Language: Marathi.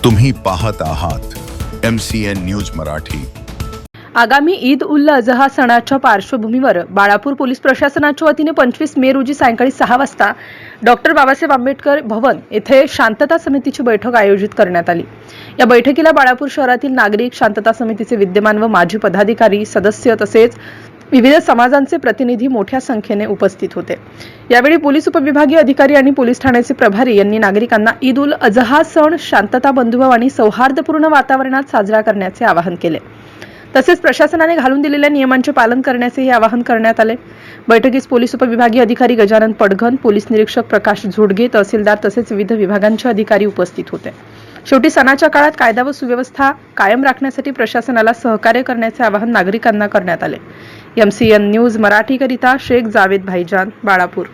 तुम्ही पाहत आहात MCN न्यूज मराठी। आगामी ईद उल अजहा सणाच्या पार्श्वभूमीवर बाळापूर पोलीस प्रशासनाच्या वतीने 25 मे रोजी सायंकाळी 6 वाजता डॉक्टर बाबासाहेब आंबेडकर भवन येथे शांतता समितीची बैठक आयोजित करण्यात आली। या बैठकीला बाळापूर शहरातील नागरिक, शांतता समितीचे विद्यमान व माजी पदाधिकारी, सदस्य तसेच विविध समाजांचे प्रतिनिधी मोठ्या संख्येने उपस्थित होते। यावेळी पोलीस उपविभागीय अधिकारी आणि पोलीस ठाण्याचे प्रभारी यांनी नागरिकांना ईद उल अजहा सण शांतता, बंधुभाव आणि सौहार्दपूर्ण वातावरणात साजरा करण्याचे आवाहन केले। तसेच प्रशासनाने घालून दिलेल्या नियमांचे पालन करण्याचेही आवाहन करण्यात आले। बैठकीस पोलीस उपविभागीय अधिकारी गजानन पडघन, पोलीस निरीक्षक प्रकाश झोडगे, तहसीलदार तसेच विविध विभागांचे अधिकारी उपस्थित होते। शेवटी सणाच्या काळात कायदा व सुव्यवस्था कायम राखण्यासाठी प्रशासनाला सहकार्य करण्याचे आवाहन नागरिकांना करण्यात आले। MCN न्यूज मराठीकरिता शेख जावेद भाईजान, बाळापूर।